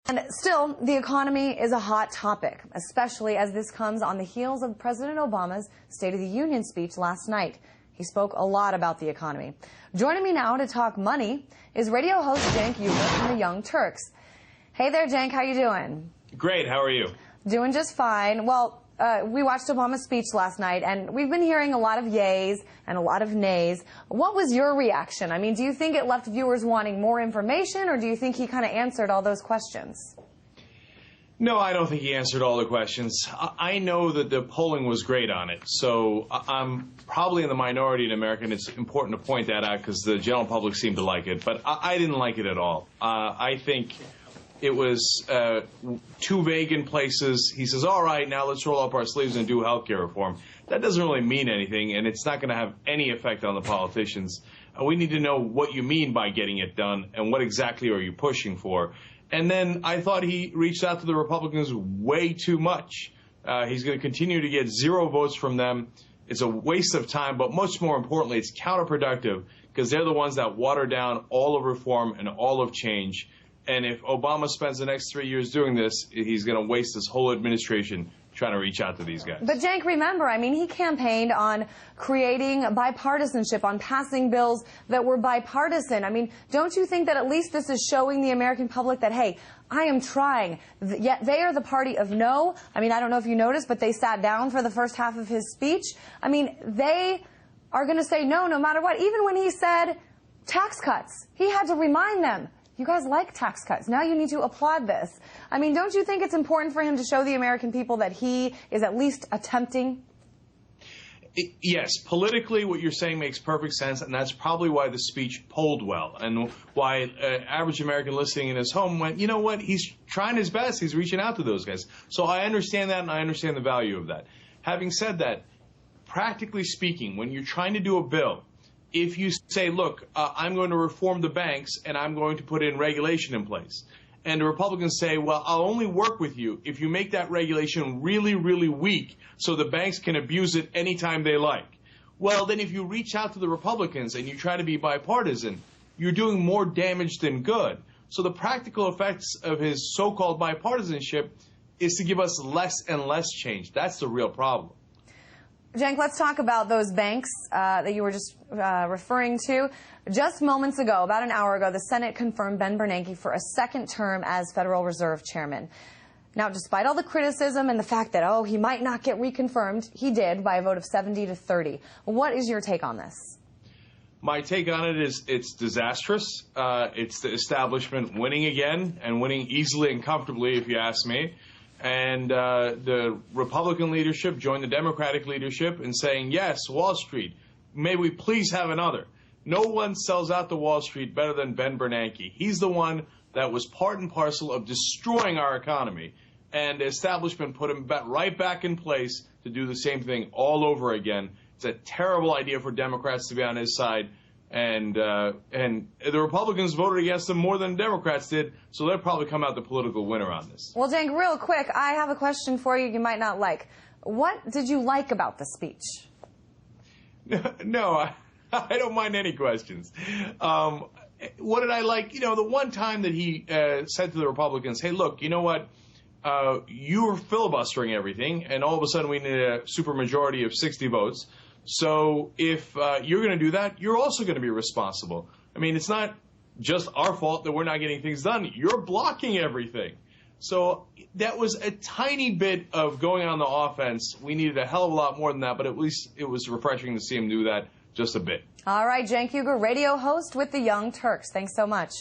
And still, the economy is a hot topic, especially as this comes on the heels of President Obama's State of the Union speech last night. He spoke a lot about the economy. Joining me now to talk money is radio host Cenk Uygur from the Young Turks. Hey there, Cenk. How you doing? Great. How are you? Doing just fine. Well, we watched Obama's speech last night, and we've been hearing a lot of yays and a lot of nays. What was your reaction? I mean, do you think it left viewers wanting more information, or do you think he kind of answered all those questions? No, I don't think he answered all the questions. I know that the polling was great on it, so I'm probably in the minority in America, and it's important to point that out because the general public seemed to like it, but I didn't like it at all. I think it was too vague in places. He says, all right, now let's roll up our sleeves and do health care reform. That doesn't really mean anything, and it's not going to have any effect on the politicians. We need to know what you mean by getting it done and what exactly are you pushing for. And then I thought he reached out to the Republicans way too much. He's going to continue to get 0 votes from them. It's a waste of time, but much more importantly, it's counterproductive because they're the ones that water down all of reform and all of change. And if Obama spends the next 3 years doing this, he's going to waste his whole administration trying to reach out to these guys. But, Cenk, remember, I mean, he campaigned on creating bipartisanship, on passing bills that were bipartisan. I mean, don't you think that at least this is showing the American public that, hey, I am trying, yet they are the party of no? I mean, I don't know if you noticed, but they sat down for the first half of his speech. I mean, they are going to say no, no matter what. Even when he said tax cuts, he had to remind them, you guys like tax cuts. Now you need to applaud this. I mean, don't you think it's important for him to show the American people that he is at least attempting? Yes, politically what you're saying makes perfect sense, and that's probably why the speech polled well, and why average American listening in his home went, you know what, he's trying his best, he's reaching out to those guys. So I understand that, and I understand the value of that. Having said that, practically speaking, when you're trying to do a bill, if you say, look, I'm going to reform the banks and I'm going to put in regulation in place, and the Republicans say, well, I'll only work with you if you make that regulation really, really weak so the banks can abuse it anytime they like. Well, then if you reach out to the Republicans and you try to be bipartisan, you're doing more damage than good. So the practical effects of his so-called bipartisanship is to give us less and less change. That's the real problem. Cenk, let's talk about those banks that you were just referring to. Just moments ago, about an hour ago, the Senate confirmed Ben Bernanke for a second term as Federal Reserve Chairman. Now, despite all the criticism and the fact that, oh, he might not get reconfirmed, he did by a vote of 70-30. What is your take on this? My take on it is it's disastrous. It's the establishment winning again, and winning easily and comfortably, if you ask me. And the Republican leadership joined the Democratic leadership in saying, yes, Wall Street, may we please have another. No one sells out to Wall Street better than Ben Bernanke. He's the one that was part and parcel of destroying our economy. And the establishment put him right back in place to do the same thing all over again. It's a terrible idea for Democrats to be on his side. And the Republicans voted against him more than Democrats did, so they'll probably come out the political winner on this. Well, Cenk, real quick, I have a question for you might not like. What did you like about the speech? No, I don't mind any questions. What did I like? You know, the one time that he said to the Republicans, hey, look, you know what? You were filibustering everything, and all of a sudden we need a supermajority of 60 votes. So if you're going to do that, you're also going to be responsible. I mean, it's not just our fault that we're not getting things done. You're blocking everything. So that was a tiny bit of going on the offense. We needed a hell of a lot more than that, but at least it was refreshing to see him do that just a bit. All right, Cenk Uygur, radio host with the Young Turks. Thanks so much.